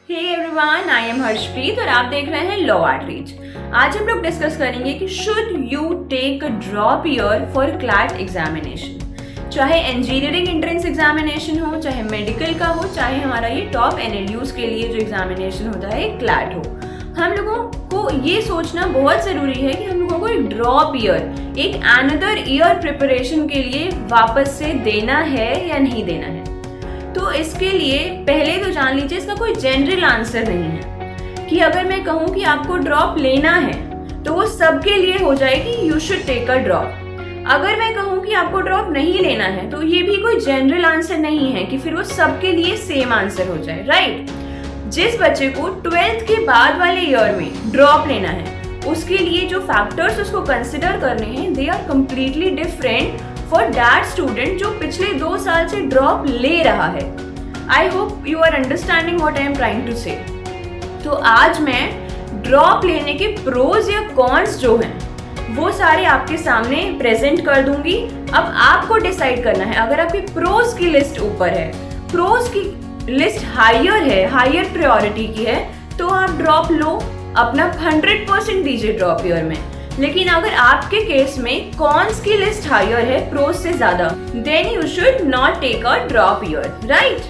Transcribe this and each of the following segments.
Hey everyone, I am Harshpreet और आप देख रहे हैं लॉ एट रीच। आज हम लोग डिस्कस करेंगे कि should you take a drop year for CLAT examination. चाहे इंजीनियरिंग एंट्रेंस एग्जामिनेशन हो, चाहे मेडिकल का हो, चाहे हमारा ये टॉप एनएलयूज के लिए जो एग्जामिनेशन होता है क्लैट हो, हम लोगों को ये सोचना बहुत ज़रूरी है कि हम लोगों को एक ड्रॉप ईयर, एक अनदर ईयर प्रिपरेशन के लिए वापस से देना है या नहीं देना है। तो इसके लिए पहले तो जान लीजिए इसका कोई जनरल आंसर नहीं है कि अगर मैं कहूँ कि आपको ड्रॉप लेना है तो वो सबके लिए हो जाएगी you should take a drop. अगर मैं कहूँ कि आपको ड्रॉप नहीं लेना है तो ये भी कोई जनरल आंसर नहीं है कि फिर वो सबके लिए सेम आंसर हो जाए, राइट। जिस बच्चे को 12th के बाद वाले ईयर में ड्रॉप लेना है उसके लिए जो फैक्टर्स उसको कंसिडर करने हैं they are completely different for that student जो पिछले 2 साल से ड्रॉप ले रहा है। I hope you are understanding what I am trying to say. तो आज मैं ड्रॉप लेने के प्रोज या कॉन्स जो हैं वो सारे आपके सामने प्रेजेंट कर दूंगी। अब आपको डिसाइड करना है, अगर आपकी प्रोज की लिस्ट ऊपर है, प्रोज की लिस्ट हायर है, हायर प्रायोरिटी की है, तो आप ड्रॉप लो, अपना 100% दीजिए ड्रॉप ईयर में। लेकिन अगर आपके केस में कॉन्स की लिस्ट हायर है प्रोज से ज्यादा, then you should not take a drop year, right.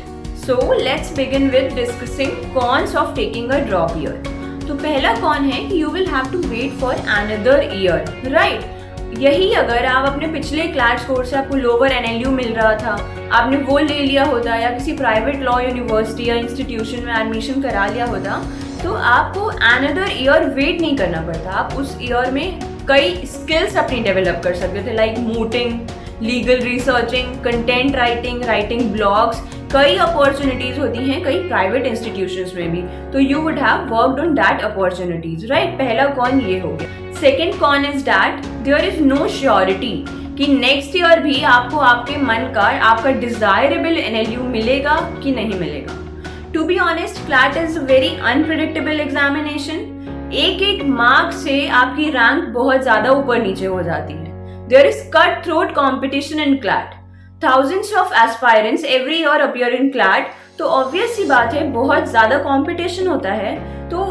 So let's begin with discussing cons of taking a drop year. तो पहला कॉन है कि you will have to wait for another year, right. यही अगर आप अपने पिछले क्लैट कोर्स से आपको लोअर एनएलयू मिल रहा था, आपने वो ले लिया होता या किसी प्राइवेट लॉ यूनिवर्सिटी या इंस्टीट्यूशन में एडमिशन करा लिया होता तो आपको अनदर ईयर वेट नहीं करना पड़ता। आप उस ईयर में कई स्किल्स अपनी डेवलप कर सकते थे, like mooting, legal researching, content writing, writing blogs. कई अपॉर्चुनिटीज होती हैं कई प्राइवेट इंस्टीट्यूशंस में भी, तो you would have worked on that opportunities, right. पहला कॉन ये हो गया। Second con is that there is no surety कि नेक्स्ट ईयर भी आपको आपके मन का, आपका डिजायरेबल एनएलयू मिलेगा कि नहीं मिलेगा। To be honest, CLAT is a very unpredictable examination. एक मार्क से आपकी रैंक बहुत ज्यादा ऊपर नीचे हो जाती है। There is cutthroat competition in CLAT. Thousands of aspirants every year appear in CLAT. तो obvious सी बात है बहुत ज्यादा competition होता है, तो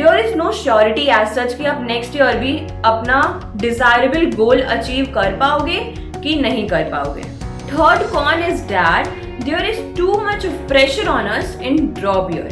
there is no surety as such कि आप next year भी अपना desirable goal achieve कर पाओगे कि नहीं कर पाओगे। Third con is that there is too much of pressure on us in drop year.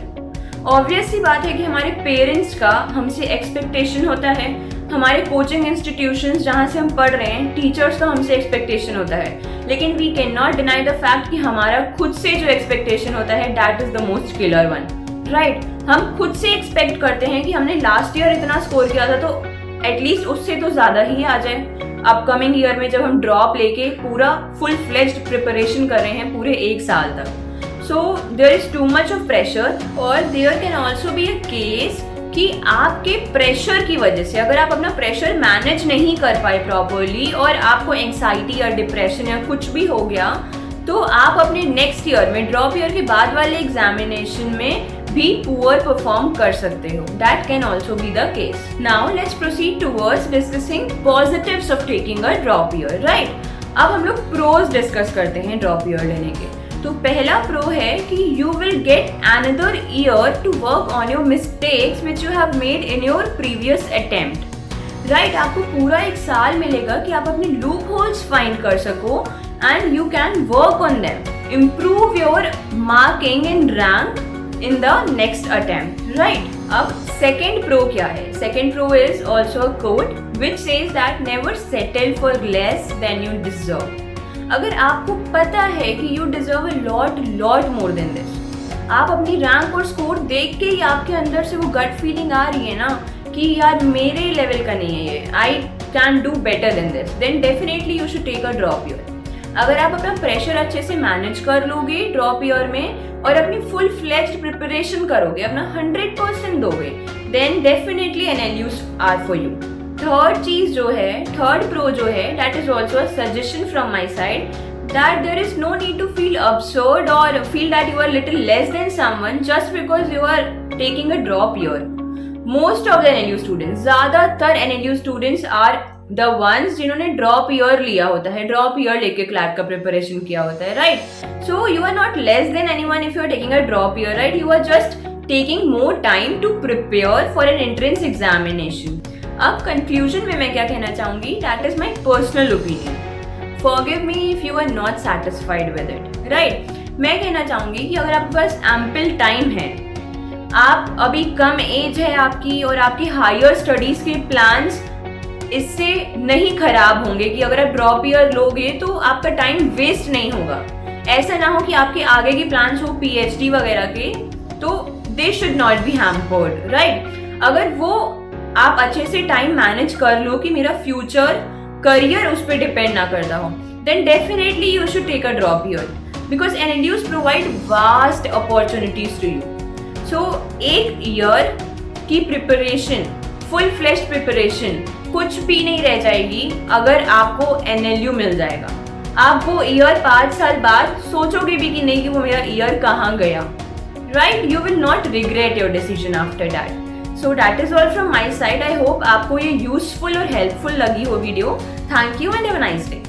Obvious सी बात है कि हमारे पेरेंट्स का हमसे एक्सपेक्टेशन होता है, हमारे कोचिंग इंस्टीट्यूशंस जहाँ से हम पढ़ रहे हैं, टीचर्स का हमसे एक्सपेक्टेशन होता है। लेकिन we can not deny the fact कि हमारा खुद से जो एक्सपेक्टेशन होता है that is the most killer one, right. हम खुद से एक्सपेक्ट करते हैं कि हमने लास्ट ईयर इतना स्कोर किया था तो एटलीस्ट उससे तो ज्यादा ही आ जाए अपकमिंग ईयर में, जब हम ड्रॉप लेके पूरा फुल फ्लेज्ड प्रिपरेशन कर रहे हैं पूरे 1 साल तक। So there is too much of pressure. और there can also be a case कि आपके प्रेशर की वजह से, अगर आप अपना प्रेशर मैनेज नहीं कर पाए प्रॉपरली और आपको एंग्जाइटी या डिप्रेशन या कुछ भी हो गया, तो आप अपने नेक्स्ट ईयर में, ड्रॉप ईयर के बाद वाले एग्जामिनेशन में भी पुअर परफॉर्म कर सकते हो। That can also be the case. Now let's proceed towards discussing positives of taking a drop year, right. अब हम लोग प्रोज डिस्कस करते हैं ड्रॉप ईयर लेने के। तो पहला प्रो है कि you will get another year to work on your mistakes which you have made in your previous attempt, right. आपको पूरा 1 साल मिलेगा कि आप अपने लूप होल्स फाइंड कर सको and you can work on them, improve your marking and rank in the next attempt, right? अब second pro क्या है? Second pro is also a quote which says that never settle for less than you deserve. अगर आपको पता है कि you deserve a lot more than this, आप अपनी रैंक और स्कोर देख के ही आपके अंदर से वो गट फीलिंग आ रही है ना कि यार मेरे लेवल का नहीं है ये, I can do better than this, then definitely you should take a drop year. अगर आप अपना प्रेशर अच्छे से मैनेज कर लोगे ड्रॉप ईयर में और अपनी फुल फ्लेज्ड प्रिपरेशन करोगे, अपना 100% दोगे, then definitely NLUs are for you. Third चीज जो है, थर्ड प्रो जो है, that is also a suggestion from my side that there is no need to feel absurd or feel that you are little less than someone just because you are taking a drop year. Most of the NLU students, ज़्यादातर NLU students are the ones जिन्होंने drop year लिया होता है, drop year लेके CLAT का preparation किया होता है, राइट? So you are not less than anyone if you are taking a drop year, right? You are just taking more time to prepare for an entrance examination. अब conclusion में मैं क्या कहना चाहूंगी, that is my personal opinion. Forgive me if you are not satisfied with it, right? मैं कहना चाहूंगी कि अगर आपके पास एम्पल टाइम है, आप अभी कम एज है आपकी और आपकी हायर स्टडीज के प्लान्स इससे नहीं खराब होंगे कि अगर आप ड्रॉप ईयर लोगे तो आपका टाइम वेस्ट नहीं होगा। ऐसा ना हो कि आपके आगे के प्लान्स हो PhD वगैरह के, तो they should not be hampered, right? अगर वो आप अच्छे से टाइम मैनेज कर लो कि मेरा फ्यूचर करियर उस पर डिपेंड ना करता हो, then definitely you should take a drop year because NLUs provide vast opportunities to you. So एक ईयर की प्रिपरेशन, फुल फ्लेश्ड प्रिपरेशन कुछ भी नहीं रह जाएगी अगर आपको NLU मिल जाएगा। आप वो ईयर 5 साल बाद सोचोगे भी कि नहीं कि वो मेरा ईयर कहाँ गया, right? You will not regret your decision after that. So that is all from my side. I hope आपको ये यूजफुल और हेल्पफुल लगी हो video. Thank you and have a nice day.